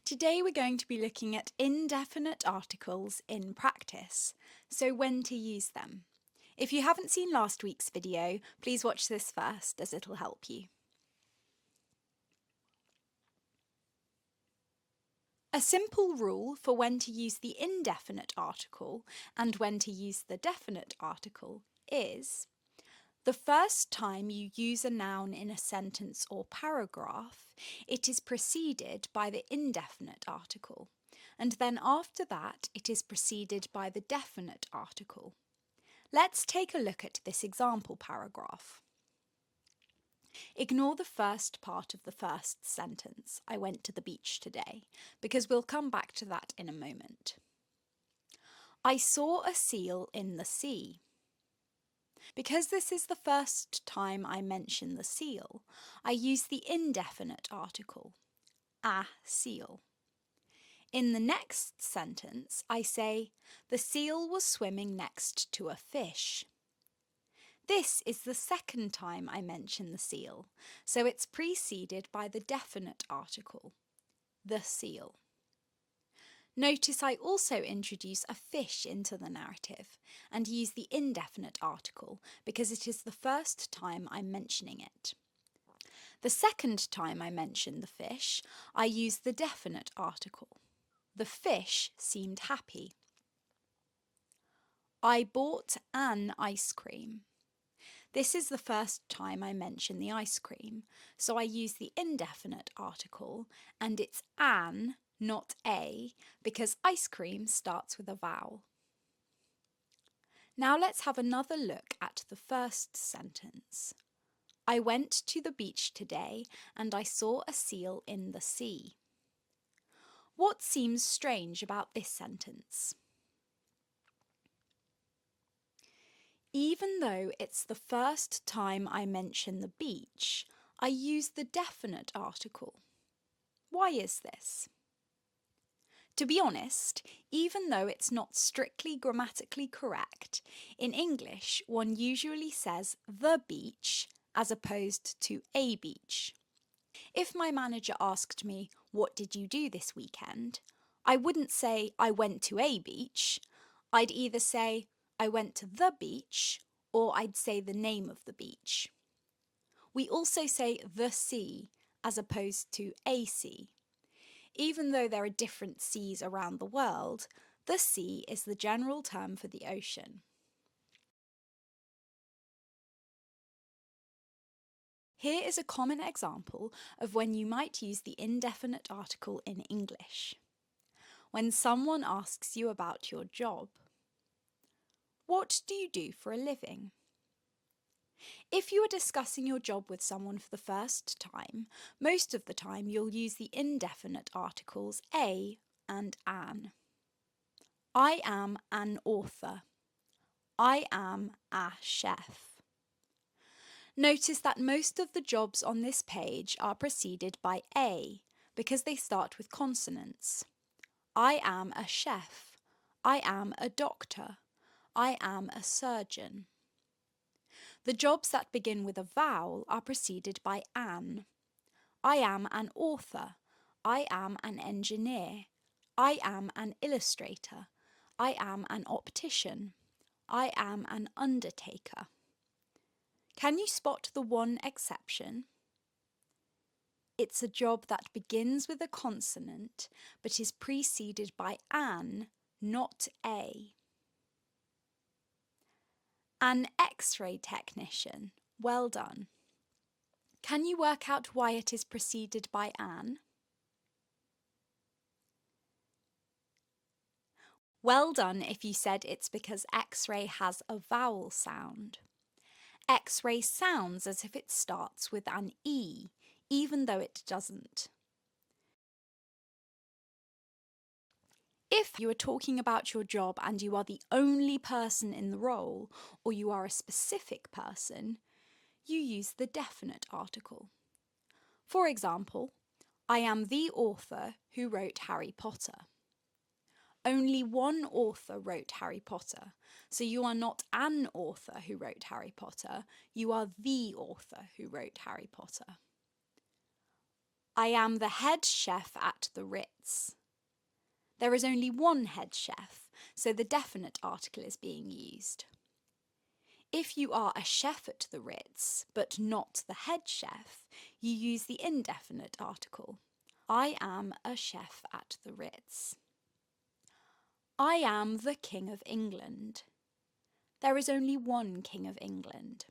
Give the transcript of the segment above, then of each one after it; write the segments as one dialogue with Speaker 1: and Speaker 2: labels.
Speaker 1: Today we're going to be looking at indefinite articles in practice, so when to use them. If you haven't seen last week's video, please watch this first as it'll help you. A simple rule for when to use the indefinite article and when to use the definite article is: the first time you use a noun in a sentence or paragraph, it is preceded by the indefinite article, and then after that it is preceded by the definite article. Let's take a look at this example paragraph. Ignore the first part of the first sentence, I went to the beach today, because we'll come back to that in a moment. I saw a seal in the sea. Because this is the first time I mention the seal, I use the indefinite article, a seal. In the next sentence, I say, the seal was swimming next to a fish. This is the second time I mention the seal, so it's preceded by the definite article, the seal. Notice I also introduce a fish into the narrative and use the indefinite article because it is the first time I'm mentioning it. The second time I mention the fish, I use the definite article. The fish seemed happy. I bought an ice cream. This is the first time I mention the ice cream, so I use the indefinite article, and it's an, not a, because ice cream starts with a vowel. Now let's have another look at the first sentence. I went to the beach today and I saw a seal in the sea. What seems strange about this sentence? Even though it's the first time I mention the beach, I use the definite article. Why is this? To be honest, even though it's not strictly grammatically correct, in English one usually says the beach as opposed to a beach. If my manager asked me, "What did you do this weekend?" I wouldn't say, "I went to a beach." I'd either say, "I went to the beach," or I'd say the name of the beach. We also say the sea as opposed to a sea. Even though there are different seas around the world, the sea is the general term for the ocean. Here is a common example of when you might use the indefinite article in English. When someone asks you about your job. What do you do for a living? If you are discussing your job with someone for the first time, most of the time you'll use the indefinite articles a and an. I am an author. I am a chef. Notice that most of the jobs on this page are preceded by a because they start with consonants. I am a chef. I am a doctor. I am a surgeon. The jobs that begin with a vowel are preceded by an. I am an author. I am an engineer. I am an illustrator. I am an optician. I am an undertaker. Can you spot the one exception? It's a job that begins with a consonant but is preceded by an, not a. An X-ray technician. Well done. Can you work out why it is preceded by an? Well done if you said it's because X-ray has a vowel sound. X-ray sounds as if it starts with an E, even though it doesn't. If you are talking about your job and you are the only person in the role, or you are a specific person, you use the definite article. For example, I am the author who wrote Harry Potter. Only one author wrote Harry Potter, so you are not an author who wrote Harry Potter, you are the author who wrote Harry Potter. I am the head chef at the Ritz. There is only one head chef, so the definite article is being used. If you are a chef at the Ritz, but not the head chef, you use the indefinite article. I am a chef at the Ritz. I am the King of England. There is only one King of England.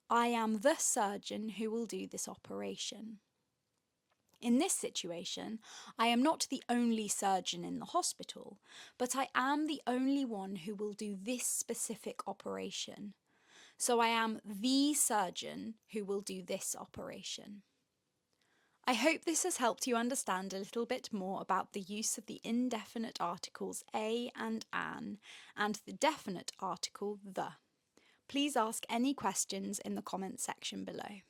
Speaker 1: I am the surgeon who will do this operation. In this situation, I am not the only surgeon in the hospital, but I am the only one who will do this specific operation. So I am the surgeon who will do this operation. I hope this has helped you understand a little bit more about the use of the indefinite articles a and an, and the definite article the. Please ask any questions in the comments section below.